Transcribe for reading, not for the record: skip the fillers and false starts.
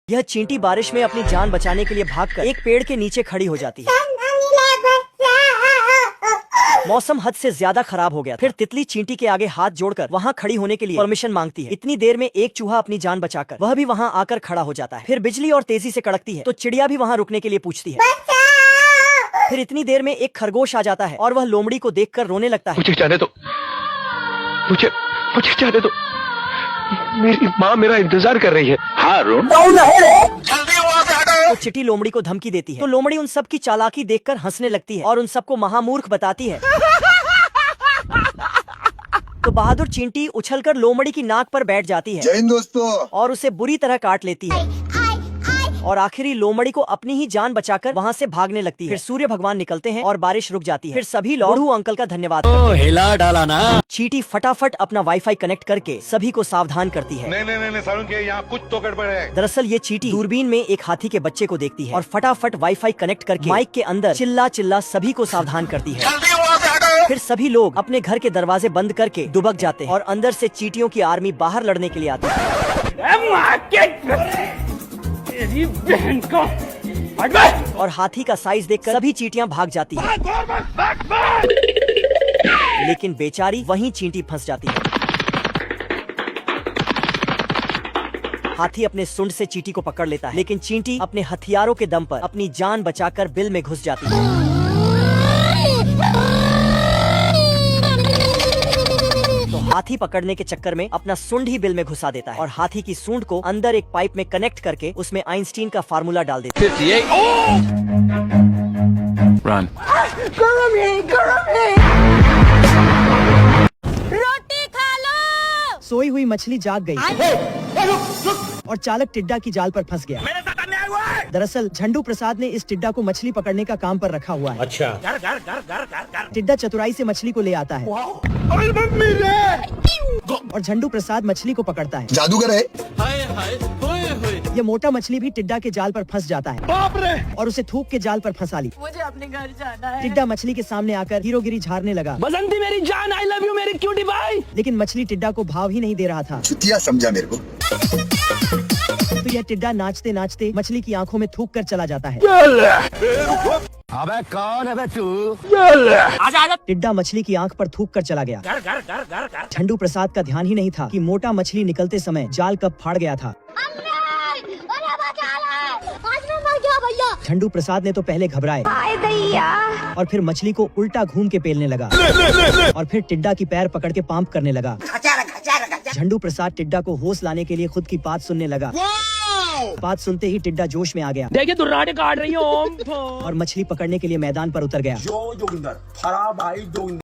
यह चींटी बारिश में अपनी जान बचाने के लिए भागकर एक पेड़ के नीचे खड़ी हो जाती है। मौसम हद से ज्यादा खराब हो गया। फिर तितली चींटी के आगे हाथ जोड़कर वहाँ खड़ी होने के लिए परमिशन मांगती है। इतनी देर में एक चूहा अपनी जान बचाकर वह भी वहाँ आकर खड़ा हो जाता है। फिर बिजली और तेजी से कड़कती है तो चिड़िया भी वहाँ रुकने के लिए पूछती है। फिर इतनी देर में एक खरगोश आ जाता है और वह लोमड़ी को देखकर रोने लगता है। मुझे जाने दो, मुझे जाने दो, मेरी माँ मेरा इंतजार कर रही है। हाँ रोन, तो चिटी लोमड़ी को धमकी देती है तो लोमड़ी उन सब की चालाकी देखकर हंसने लगती है और उन सबको महामूर्ख बताती है। तो बहादुर चींटी उछलकर लोमड़ी की नाक पर बैठ जाती है। जय हिंद दोस्तों। और उसे बुरी तरह काट लेती है और आखिरी लोमड़ी को अपनी ही जान बचाकर वहाँ से भागने लगती है। फिर सूर्य भगवान निकलते हैं और बारिश रुक जाती है। फिर सभी लोड़ू अंकल का धन्यवाद करते हैं। हिला डाला ना। चींटी फटाफट अपना वाईफाई कनेक्ट करके सभी को सावधान करती है। नहीं सारुण के यहाँ कुछ तो गड़बड़ है। दरअसल ये चींटी दूरबीन में एक हाथी के बच्चे को देखती है और फटाफट वाईफाई कनेक्ट करके माइक के अंदर चिल्ला चिल्ला सभी को सावधान करती है। फिर सभी लोग अपने घर के दरवाजे बंद करके दुबक जाते हैं और अंदर से चींटियों की आर्मी बाहर लड़ने के लिए आती है। और हाथी का साइज देखकर सभी चींटियां भाग जाती हैं। लेकिन बेचारी वहीं चींटी फंस जाती है। हाथी अपने सुंड से चींटी को पकड़ लेता है लेकिन चींटी अपने हथियारों के दम पर अपनी जान बचाकर बिल में घुस जाती है। तो हाथी पकड़ने के चक्कर में अपना सूंड ही बिल में घुसा देता है और हाथी की सूंड को अंदर एक पाइप में कनेक्ट करके उसमें आइंस्टीन का फार्मूला डाल देता है। रन। रोटी खा लो। सोई हुई मछली जाग गई और चालक टिड्डा की जाल पर फंस गया। दरअसल झंडू प्रसाद ने इस टिड्डा को मछली पकड़ने का काम पर रखा हुआ है। अच्छा। टिड्डा चतुराई से मछली को ले आता है और झंडू प्रसाद मछली को पकड़ता है। जादूगर है। ये मोटा मछली भी टिड्डा के जाल पर फंस जाता है और उसे थूक के जाल पर फंसा ली। मुझे अपने घर जाना है। टिड्डा मछली के सामने आकर हीरोगिरी झाड़ने लगा। बसंती मेरी जान, आई लव यू मेरी क्यूटी भाई। लेकिन मछली टिड्डा को भाव ही नहीं दे रहा था। चुतिया समझा मेरे को। तो यह टिड्डा नाचते नाचते मछली की आंखों में थूक कर चला जाता है। अबे कौन है तू? आजा। टिड्डा मछली की आंख पर थूक कर चला गया। झंडू प्रसाद का ध्यान ही नहीं था कि मोटा मछली निकलते समय जाल कब फाड़ गया था। झंडू प्रसाद ने तो पहले घबराए और फिर मछली को उल्टा घूम के पेलने लगा और फिर टिड्डा की पैर पकड़ के पांप करने लगा। झंडू प्रसाद टिड्डा को होश लाने के लिए खुद की बात सुनने लगा। बात सुनते ही टिड्डा जोश में आ गया। देखिए दुर्राटे काट रही है और मछली पकड़ने के लिए मैदान पर उतर गया।